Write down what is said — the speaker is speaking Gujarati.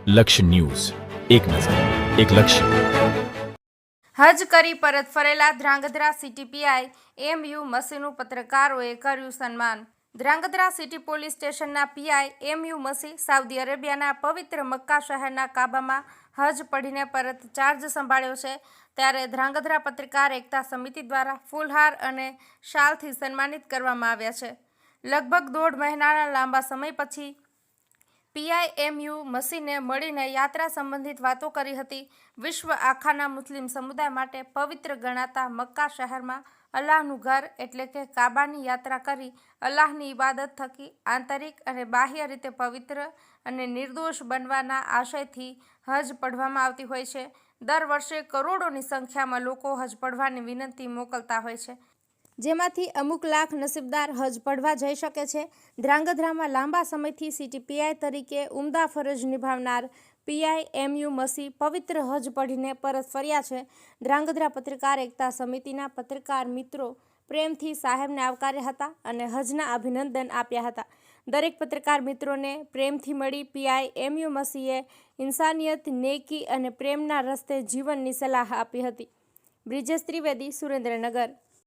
લક્ષ્ય ન્યૂઝ, એક નજર, એક લક્ષ્ય. હજ કરી પરત ફરેલા ધ્રાંગધ્રા સિટી પીઆઈ એમ.યુ. મસીનું પત્રકારોએ કર્યું સન્માન. ધ્રાંગધ્રા સિટી પોલીસ સ્ટેશનના પીઆઈ એમ.યુ. મસી સાઉદી અરેબિયાના પવિત્ર મક્કા શહેરના કાબામાં હજ પઢીને પરત ચાર્જ સંભાળ્યો છે. ત્યારે ધ્રાંગધ્રા પત્રકાર એકતા સમિતિ દ્વારા ફૂલહાર અને શાલથી સન્માનિત કરવામાં આવ્યા છે. લગભગ 1.5 મહિનાના લાંબા સમય પછી પીઆઈ એમ.યુ. મસીને મળીને યાત્રા સંબંધિત વાતો કરી હતી. વિશ્વ આખાના મુસ્લિમ સમુદાય માટે પવિત્ર ગણાતા મક્કા શહેરમાં અલ્લાહનું ઘર એટલે કે કાબાની યાત્રા કરી અલ્લાહની ઇબાદત થકી આંતરિક અને બાહ્ય રીતે પવિત્ર અને નિર્દોષ બનવાના આશયથી હજ પઢવામાં આવતી હોય છે. દર વર્ષે કરોડોની સંખ્યામાં લોકો હજ પઢવાની વિનંતી મોકલતા હોય છે, જેમાંથી અમુક લાખ નસીબદાર હજ પઢવા જઈ શકે છે. ધ્રાંગધ્રામાં લાંબા સમયથી સિટી પીઆઈ તરીકે ઉમદા ફરજ નિભાવનાર પીઆઈ એમ.યુ. મસી પવિત્ર હજ પઢીને પરત ફર્યા છે. ધ્રાંગધ્રા પત્રકાર એકતા સમિતિના પત્રકાર મિત્રો પ્રેમથી સાહેબને આવકાર્યા હતા અને હજના અભિનંદન આપ્યા હતા. દરેક પત્રકાર મિત્રોને પ્રેમથી મળી પીઆઈ એમ.યુ. મસીએ ઇન્સાનિયત, નેકી અને પ્રેમના રસ્તે જીવનની સલાહ આપી હતી. બ્રિજેશ ત્રિવેદી, સુરેન્દ્રનગર.